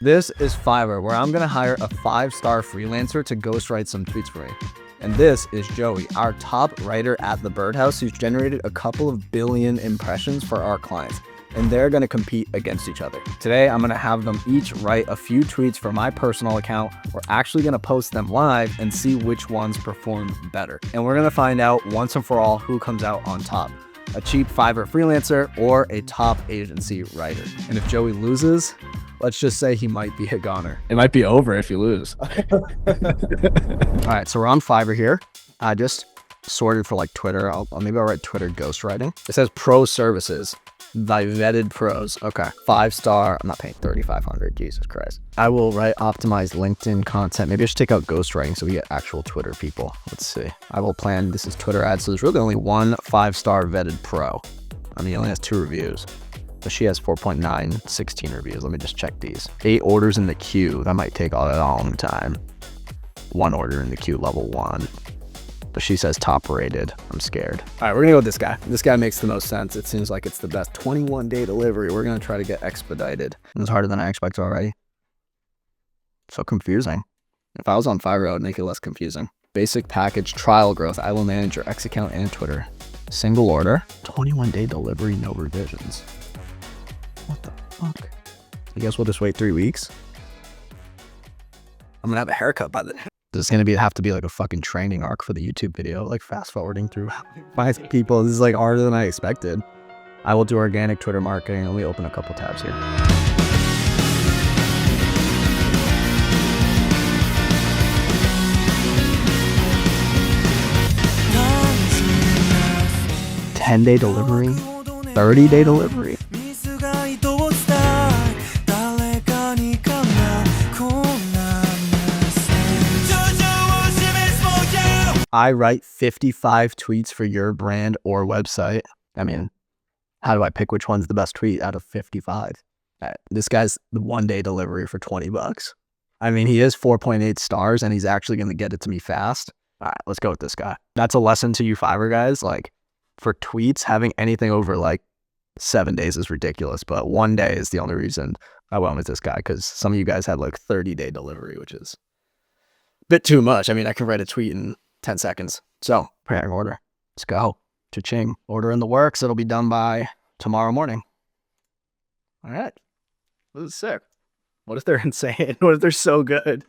This is Fiverr, where I'm gonna hire a 5-star freelancer to ghostwrite some tweets for me. And this is Joey, our top writer at the Birdhouse, who's generated a couple of billion impressions for our clients. And they're gonna compete against each other. Today, I'm gonna have them each write a few tweets for my personal account. We're actually gonna post them live and see which ones perform better. And we're gonna find out once and for all who comes out on top. A cheap Fiverr freelancer or a top agency writer. And if Joey loses, let's just say he might be a goner. It might be over if you lose. All right, so we're on Fiverr here. I just sorted for like Twitter. Maybe I'll write Twitter ghostwriting. It says pro services by vetted pros. Okay, 5-star. I'm not paying $3,500. Jesus Christ. I will write optimized LinkedIn content. Maybe I should take out ghostwriting so we get actual Twitter people. Let's see. I will plan. This is Twitter ads. So there's really only one 5-star vetted pro. I mean, he only has 2 reviews. But she has 4.9, 16 reviews. Let me just check these. 8 orders in the queue. That might take a long time. 1 order in the queue, level 1. But she says top rated. I'm scared. All right, we're gonna go with this guy. This guy makes the most sense. It seems like it's the best. 21-day delivery. We're gonna try to get expedited. It's harder than I expected already. So confusing. If I was on Fiverr, I would make it less confusing. Basic package, trial growth. I will manage your X account and Twitter. Single order. 21-day delivery, no revisions. What the fuck? I guess we'll just wait 3 weeks. I'm gonna have a haircut by then. This is gonna have to be like a fucking training arc for the YouTube video, like fast forwarding through 5 people. This is like harder than I expected. I will do organic Twitter marketing. Let me open a couple tabs here. $10-day delivery, 30-day delivery. I write 55 tweets for your brand or website. I mean, how do I pick which one's the best tweet out of 55? This guy's the 1-day delivery for $20. I mean, he is 4.8 stars and he's actually going to get it to me fast. All right, let's go with this guy. That's a lesson to you Fiverr guys. Like for tweets, having anything over like 7 days is ridiculous, but 1 day is the only reason I went with this guy, because some of you guys had like 30-day delivery, which is a bit too much. I mean, I can write a tweet in 10 seconds. So, preparing order. Let's go. Cha-ching. Order in the works. It'll be done by tomorrow morning. All right. This is sick. What if they're insane? What if they're so good?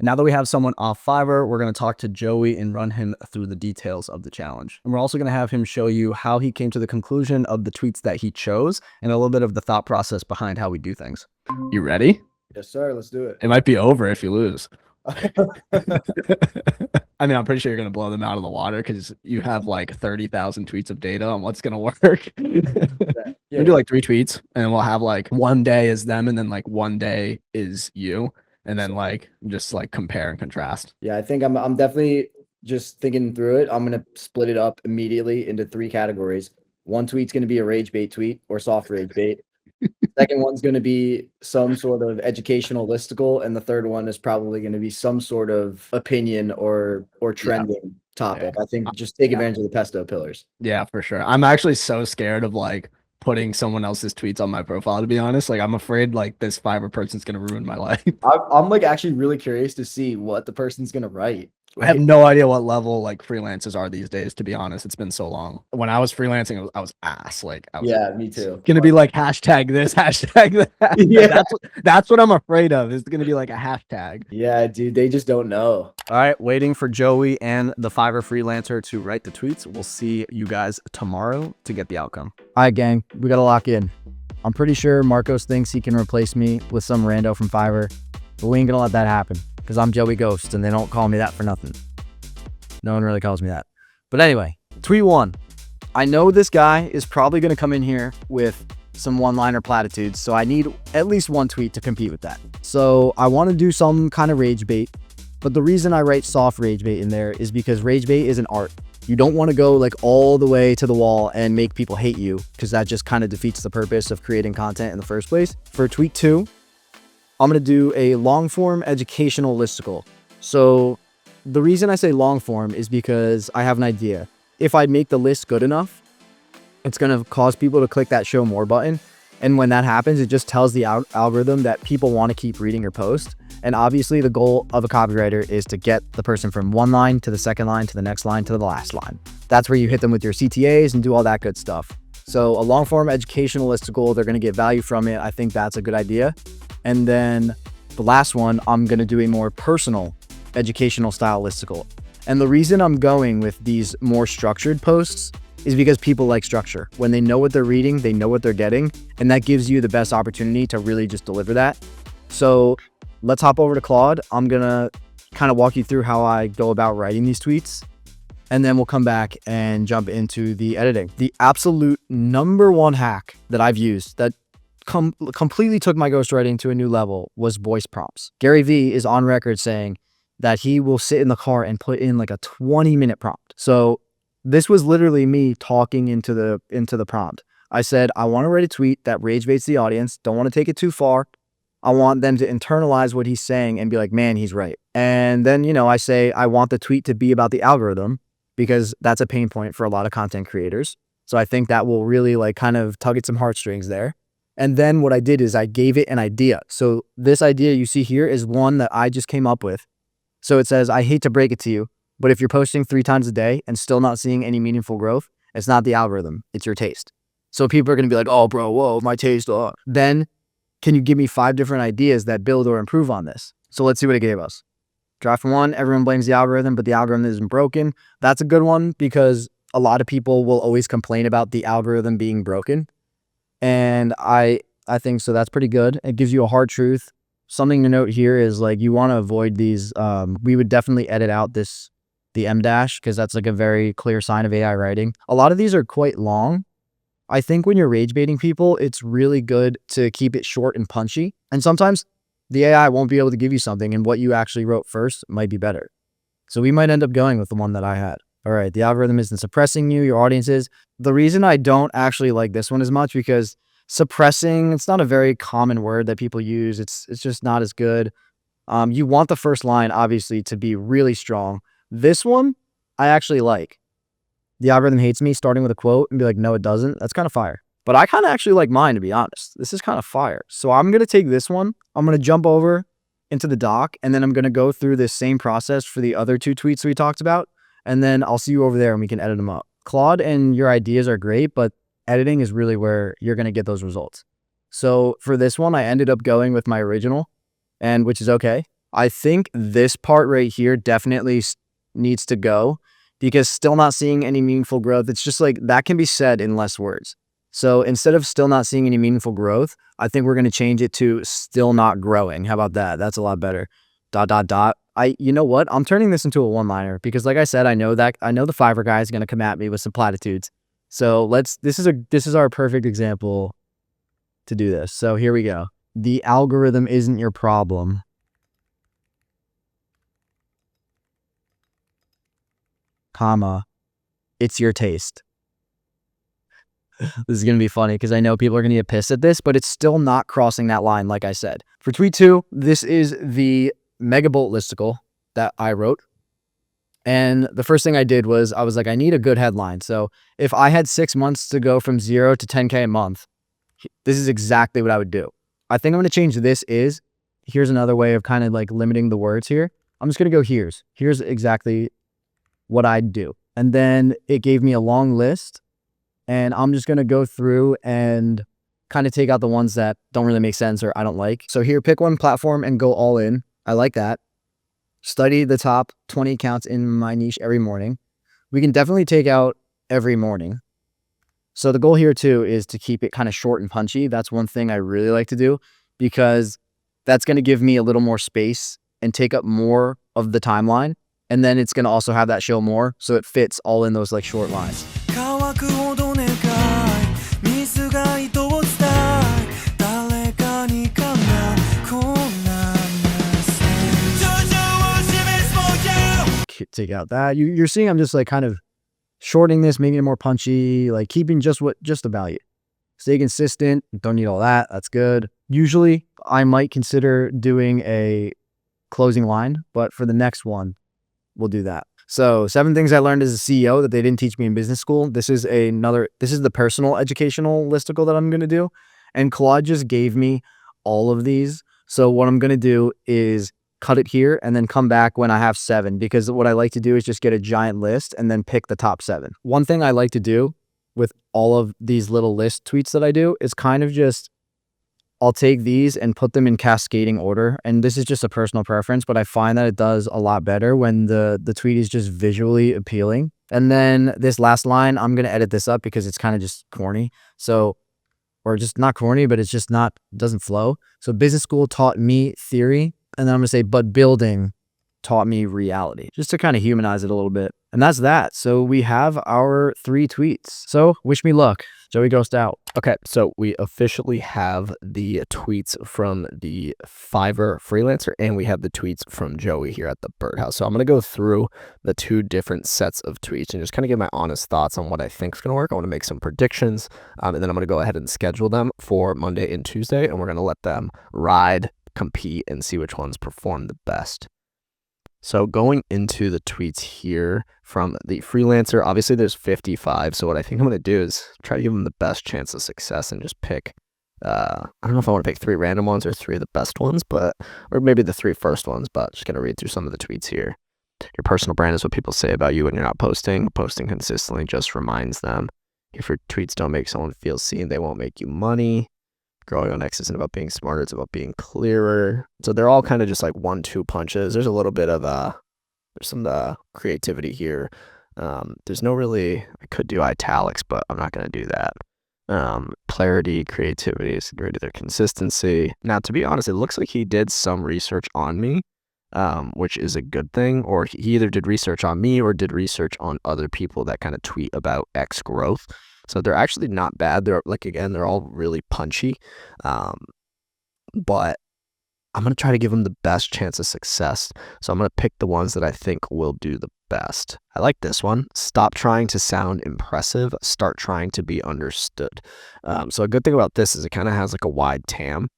Now that we have someone off Fiverr, we're going to talk to Joey and run him through the details of the challenge. And we're also going to have him show you how he came to the conclusion of the tweets that he chose and a little bit of the thought process behind how we do things. You ready? Yes, sir. Let's do it. It might be over if you lose. I mean, I'm pretty sure you're going to blow them out of the water because you have like 30,000 tweets of data on what's going to work. We'll do like 3 tweets and we'll have like 1 day is them and then like 1 day is you. And then like just like compare and contrast. Yeah, I think I'm definitely just thinking through it. I'm going to split it up immediately into 3 categories. 1 tweet's going to be a rage bait tweet or soft rage bait. Second one's going to be some sort of educational listicle, and the third one is probably going to be some sort of opinion or trending topic. I think just take advantage of the pesto pillars. Yeah, for sure. I'm actually so scared of like putting someone else's tweets on my profile, to be honest. Like I'm afraid like this Fiverr person's going to ruin my life. I'm like actually really curious to see what the person's going to write. I have no idea what level like freelancers are these days, to be honest. It's been so long. When I was freelancing, I was ass. Like, yeah, me too. Gonna be like hashtag this, hashtag that. Yeah, that's what I'm afraid of. It's gonna be like a hashtag. Yeah, dude, they just don't know. All right, waiting for Joey and the Fiverr freelancer to write the tweets. We'll see you guys tomorrow to get the outcome. All right, gang, we gotta lock in. I'm pretty sure Marcos thinks he can replace me with some rando from Fiverr, but we ain't gonna let that happen. Because I'm Joey Ghost, and they don't call me that for nothing. No one really calls me that. But anyway, tweet 1. I know this guy is probably going to come in here with some one-liner platitudes, so I need at least 1 tweet to compete with that. So I want to do some kind of rage bait, but the reason I write soft rage bait in there is because rage bait is an art. You don't want to go like all the way to the wall and make people hate you, because that just kind of defeats the purpose of creating content in the first place. For tweet 2, I'm going to do a long form educational listicle. So the reason I say long form is because I have an idea. If I make the list good enough, it's going to cause people to click that show more button. And when that happens, it just tells the algorithm that people want to keep reading your post. And obviously the goal of a copywriter is to get the person from one line to the second line to the next line to the last line. That's where you hit them with your CTAs and do all that good stuff. So a long form educational listicle, they're going to get value from it. I think that's a good idea. And then the last one, I'm going to do a more personal educational style listicle. And the reason I'm going with these more structured posts is because people like structure. When they know what they're reading, they know what they're getting, and that gives you the best opportunity to really just deliver that. So let's hop over to Claude. I'm gonna kind of walk you through how I go about writing these tweets, and then we'll come back and jump into the editing. The absolute number one hack that I've used that completely took my ghostwriting to a new level was voice prompts. Gary Vee is on record saying that he will sit in the car and put in like a 20-minute prompt. So this was literally me talking into the prompt. I said, I want to write a tweet that rage baits the audience. Don't want to take it too far. I want them to internalize what he's saying and be like, man, he's right. And then, I say, I want the tweet to be about the algorithm because that's a pain point for a lot of content creators. So I think that will really like kind of tug at some heartstrings there. And then what I did is I gave it an idea. So this idea you see here is one that I just came up with. So it says, I hate to break it to you, but if you're posting 3 times a day and still not seeing any meaningful growth, it's not the algorithm, it's your taste. So people are going to be like, oh, bro, whoa, my taste. Then can you give me 5 different ideas that build or improve on this? So let's see what it gave us. Draft 1, everyone blames the algorithm, but the algorithm isn't broken. That's a good one because a lot of people will always complain about the algorithm being broken. And I think so that's pretty good. It gives you a hard truth. Something to note here is like you want to avoid these. We would definitely edit out the M dash because that's like a very clear sign of AI writing. A lot of these are quite long. I think when you're rage baiting people, it's really good to keep it short and punchy. And sometimes the AI won't be able to give you something and what you actually wrote first might be better. So we might end up going with the one that I had. All right, the algorithm isn't suppressing you, your audience is. The reason I don't actually like this one as much because suppressing, it's not a very common word that people use. It's just not as good. You want the first line, obviously, to be really strong. This one, I actually like. The algorithm hates me, starting with a quote and be like, no, it doesn't. That's kind of fire. But I kind of actually like mine, to be honest. This is kind of fire. So I'm going to take this one. I'm going to jump over into the doc, and then I'm going to go through this same process for the other 2 tweets we talked about. And then I'll see you over there and we can edit them up. Claude and your ideas are great, but editing is really where you're going to get those results. So for this one, I ended up going with my original, and which is okay. I think this part right here definitely needs to go because still not seeing any meaningful growth. It's just like that can be said in less words. So instead of still not seeing any meaningful growth, I think we're going to change it to still not growing. How about that? That's a lot better. ... You know what? I'm turning this into a one-liner because like I said, I know the Fiverr guy is going to come at me with some platitudes. So this is our perfect example to do this. So here we go. The algorithm isn't your problem. Comma, it's your taste. This is going to be funny because I know people are going to get pissed at this, but it's still not crossing that line, like I said. For tweet 2, this is the Megabolt listicle that I wrote. And the first thing I did was I was like, I need a good headline. So if I had 6 months to go from 0 to 10K a month, this is exactly what I would do. I think I'm going to change here's another way of kind of like limiting the words here. I'm just going to go here's exactly what I'd do. And then it gave me a long list and I'm just going to go through and kind of take out the ones that don't really make sense or I don't like. So here, pick one platform and go all in. I like that. Study the top 20 accounts in my niche every morning. We can definitely take out every morning. So the goal here too is to keep it kind of short and punchy. That's one thing I really like to do because that's going to give me a little more space and take up more of the timeline. And then it's going to also have that show more. So it fits all in those like short lines. Take out that. You're seeing I'm just like kind of shorting this, making it more punchy, like keeping just the value. Stay consistent. Don't need all that. That's good. Usually I might consider doing a closing line, but for the next one, we'll do that. So 7 things I learned as a CEO that they didn't teach me in business school. This is the personal educational listicle that I'm going to do. And Claude just gave me all of these. So what I'm going to do is cut it here and then come back when I have 7, because what I like to do is just get a giant list and then pick the top 7. One thing I like to do with all of these little list tweets that I do is kind of just, I'll take these and put them in cascading order. And this is just a personal preference, but I find that it does a lot better when the tweet is just visually appealing. And then this last line, I'm going to edit this up because it's kind of just corny. So, or just not corny, but it's just not, doesn't flow. So business school taught me theory. And then I'm going to say, but building taught me reality, just to kind of humanize it a little bit. And that's that. So we have our 3 tweets. So wish me luck. Joey Ghost out. Okay, so we officially have the tweets from the Fiverr freelancer, and we have the tweets from Joey here at the Birdhouse. So I'm going to go through the 2 different sets of tweets and just kind of give my honest thoughts on what I think is going to work. I want to make some predictions, and then I'm going to go ahead and schedule them for Monday and Tuesday, and we're going to let them ride, compete, and see which ones perform the best. So going into the tweets here from the freelancer, obviously there's 55. So what I think I'm going to do is try to give them the best chance of success and just pick, I don't know if I want to pick 3 random ones or 3 of the best ones, or maybe the 3 first ones, but just going to read through some of the tweets here. Your personal brand is what people say about you when you're not posting. Posting consistently just reminds them. If your tweets don't make someone feel seen, they won't make you money. Growing on X isn't about being smarter, it's about being clearer. So they're all kind of just like 1-2 punches. There's a little bit of there's some creativity here. There's no really, I could do italics, but I'm not going to do that. Clarity, creativity is great to their consistency. Now, to be honest, it looks like he did some research on me, which is a good thing. Or he either did research on me or did research on other people that kind of tweet about X growth. So they're actually not bad. They're like, again, they're all really punchy. But I'm going to try to give them the best chance of success. So I'm going to pick the ones that I think will do the best. I like this one. Stop trying to sound impressive. Start trying to be understood. So a good thing about this is it kind of has like a wide TAM.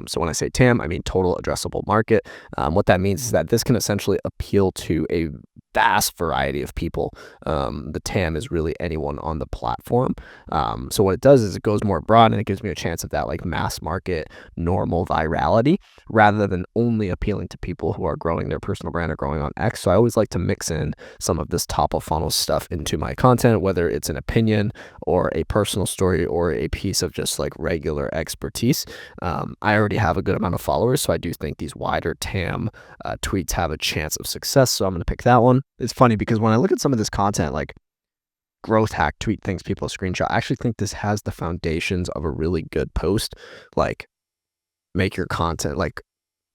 So when I say TAM, I mean total addressable market. What that means is that this can essentially appeal to a vast variety of people. The TAM is really anyone on the platform. So what it does is it goes more broad and it gives me a chance of that like mass market normal virality rather than only appealing to people who are growing their personal brand or growing on X. So I always like to mix in some of this top of funnel stuff into my content, whether it's an opinion or a personal story or a piece of just like regular expertise. I already have a good amount of followers, so I do think these wider TAM tweets have a chance of success. So I'm going to pick that one. It's funny because when I look at some of this content, like growth hack tweet things people screenshot, I actually think this has the foundations of a really good post. Like make your content, like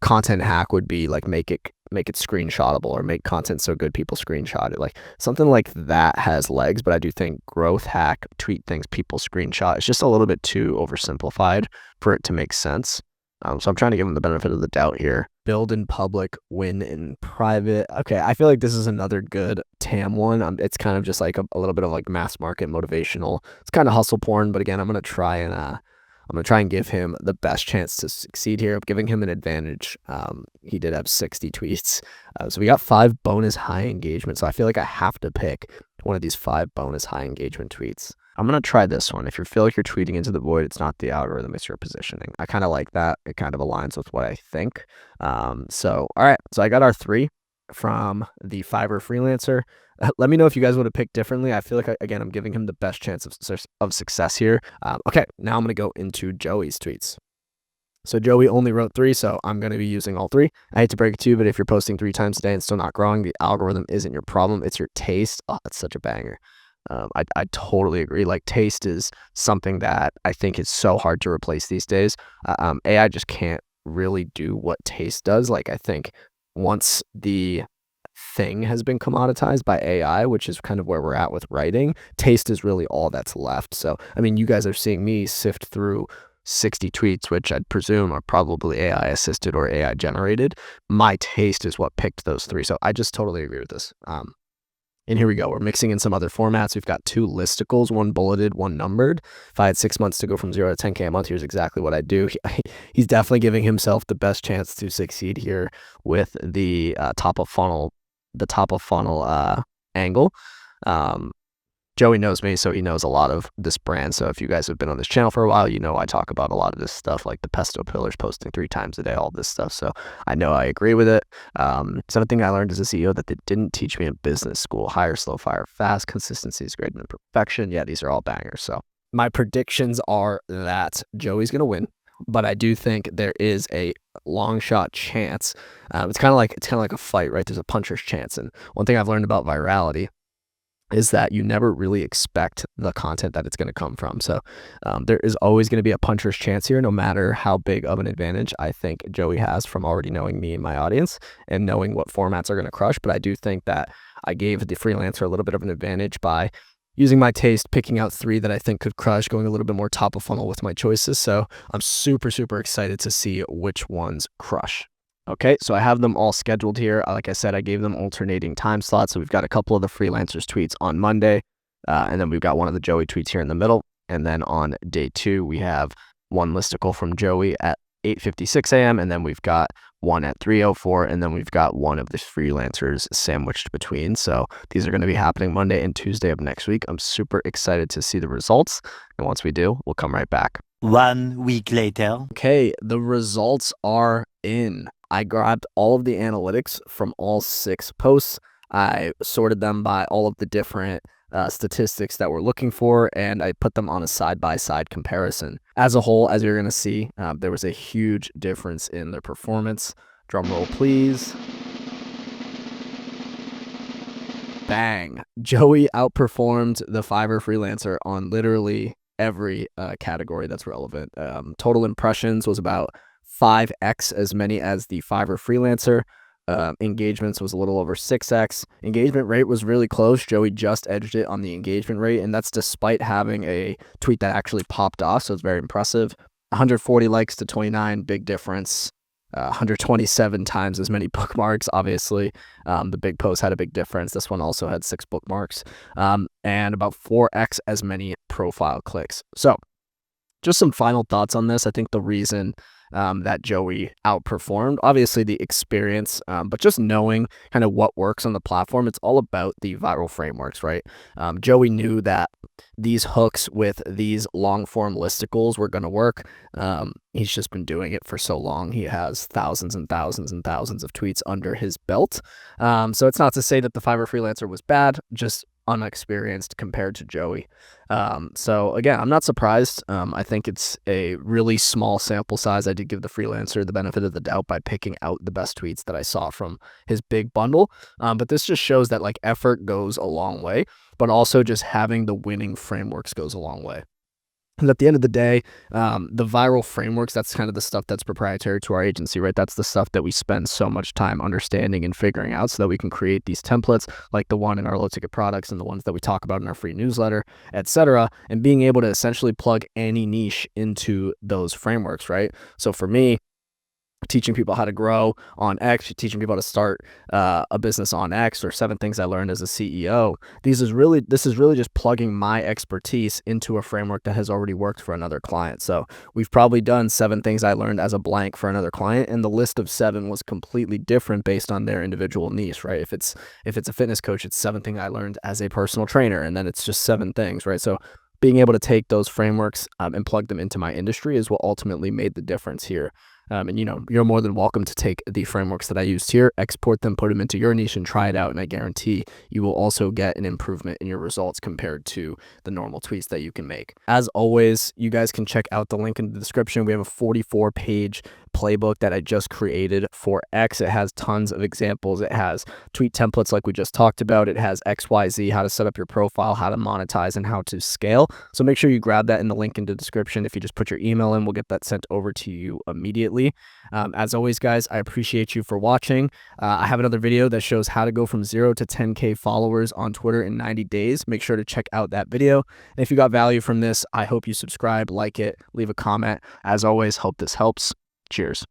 content hack would be like make it screenshotable, or make content so good people screenshot it. Like something like that has legs, but I do think growth hack tweet things people screenshot is just a little bit too oversimplified for it to make sense. So I'm trying to give them the benefit of the doubt here. Build in public, win in private. Okay, I feel like this is another good TAM one. It's kind of just like a little bit of like mass market motivational. It's kind of hustle porn, but again, I'm gonna try and give him the best chance to succeed here. I'm giving him an advantage. He did have 60 tweets. So we got 5 bonus high engagement. So I feel like I have to pick one of these 5 bonus high engagement tweets. I'm going to try this one. If you feel like you're tweeting into the void, it's not the algorithm, it's your positioning. I kind of like that. It kind of aligns with what I think. So, all right. So I got our 3 from the Fiverr freelancer. Let me know if you guys would have picked differently. I feel like, again, I'm giving him the best chance of success here. Okay, now I'm going to go into Joey's tweets. So Joey only wrote 3, so I'm going to be using all 3. I hate to break it to you, but if you're posting 3 times a day and still not growing, the algorithm isn't your problem. It's your taste. Oh, that's such a banger. I totally agree. Like taste is something that I think is so hard to replace these days. AI just can't really do what taste does. Like I think once the thing has been commoditized by AI, which is kind of where we're at with writing, taste is really all that's left. So, I mean, you guys are seeing me sift through 60 tweets, which I'd presume are probably AI assisted or AI generated. My taste is what picked those 3. So I just totally agree with this. And here we go. We're mixing in some other formats. We've got 2 listicles, 1 bulleted, 1 numbered. If I had 6 months to go from 0 to 10K a month, here's exactly what I do. He's definitely giving himself the best chance to succeed here with the top of funnel angle. Joey knows me, so he knows a lot of this brand. So if you guys have been on this channel for a while, you know I talk about a lot of this stuff, like the pesto pillars, posting 3 times a day, all this stuff. So I know I agree with it. Another thing I learned as a CEO that they didn't teach me in business school: hire, slow, fire, fast, consistency is greater than perfection. Yeah, these are all bangers. So my predictions are that Joey's going to win, but I do think there is a long shot chance. It's kind of like a fight, right? There's a puncher's chance. And one thing I've learned about virality is that you never really expect the content that it's going to come from. So there is always going to be a puncher's chance here, no matter how big of an advantage I think Joey has from already knowing me and my audience and knowing what formats are going to crush. But I do think that I gave the freelancer a little bit of an advantage by using my taste, picking out 3 that I think could crush, going a little bit more top of funnel with my choices. So I'm super, super excited to see which ones crush. Okay, so I have them all scheduled here. Like I said, I gave them alternating time slots. So we've got a couple of the freelancers tweets on Monday, and then we've got one of the Joey tweets here in the middle. And then on day 2, we have one listicle from Joey at 8:56 a.m. and then we've got one at 3:04, and then we've got one of the freelancers sandwiched between. So these are going to be happening Monday and Tuesday of next week. I'm super excited to see the results, and once we do, we'll come right back. 1 week later. Okay, the results are in. I grabbed all of the analytics from all 6 posts. I sorted them by all of the different statistics that we're looking for, and I put them on a side-by-side comparison. As a whole, as you're going to see, there was a huge difference in their performance. Drum roll, please. Bang. Joey outperformed the Fiverr freelancer on literally every category that's relevant. Total impressions was about 5x as many as the Fiverr freelancer. Engagements was a little over 6x. Engagement rate was really close. Joey just edged it on the engagement rate, and that's despite having a tweet that actually popped off, so it's very impressive. 140 likes to 29, big difference. 127 times as many bookmarks, obviously. The big post had a big difference. This one also had 6 bookmarks, and about 4x as many profile clicks. So just some final thoughts on this. I think the reason that Joey outperformed, obviously the experience, but just knowing kind of what works on the platform. It's all about the viral frameworks, right? Joey knew that these hooks with these long form listicles were going to work. He's just been doing it for so long. He has thousands and thousands and thousands of tweets under his belt. So it's not to say that the Fiverr freelancer was bad, just unexperienced compared to Joey. So again, I'm not surprised. I think it's a really small sample size. I did give the freelancer the benefit of the doubt by picking out the best tweets that I saw from his big bundle. But this just shows that like effort goes a long way, but also just having the winning frameworks goes a long way. And at the end of the day, the viral frameworks, that's kind of the stuff that's proprietary to our agency, right? That's the stuff that we spend so much time understanding and figuring out so that we can create these templates like the one in our low ticket products and the ones that we talk about in our free newsletter, etc. And being able to essentially plug any niche into those frameworks, right? So for me, teaching people how to grow on X, teaching people how to start a business on X, or 7 things I learned as a CEO. This is really just plugging my expertise into a framework that has already worked for another client. So we've probably done 7 things I learned as a blank for another client, and the list of 7 was completely different based on their individual niche, right? If it's a fitness coach, it's 7 things I learned as a personal trainer, and then it's just 7 things, right? So being able to take those frameworks and plug them into my industry is what ultimately made the difference here. And you're more than welcome to take the frameworks that I used here, export them, put them into your niche, and try it out. And I guarantee you will also get an improvement in your results compared to the normal tweets that you can make. As always, you guys can check out the link in the description. We have a 44-page playbook that I just created for X. It has tons of examples. It has tweet templates like we just talked about. It has XYZ, how to set up your profile, how to monetize, and how to scale. So make sure you grab that in the link in the description. If you just put your email in, we'll get that sent over to you immediately. As always, guys, I appreciate you for watching. I have another video that shows how to go from 0 to 10K followers on Twitter in 90 days. Make sure to check out that video. And if you got value from this, I hope you subscribe, like it, leave a comment. As always, hope this helps. Cheers.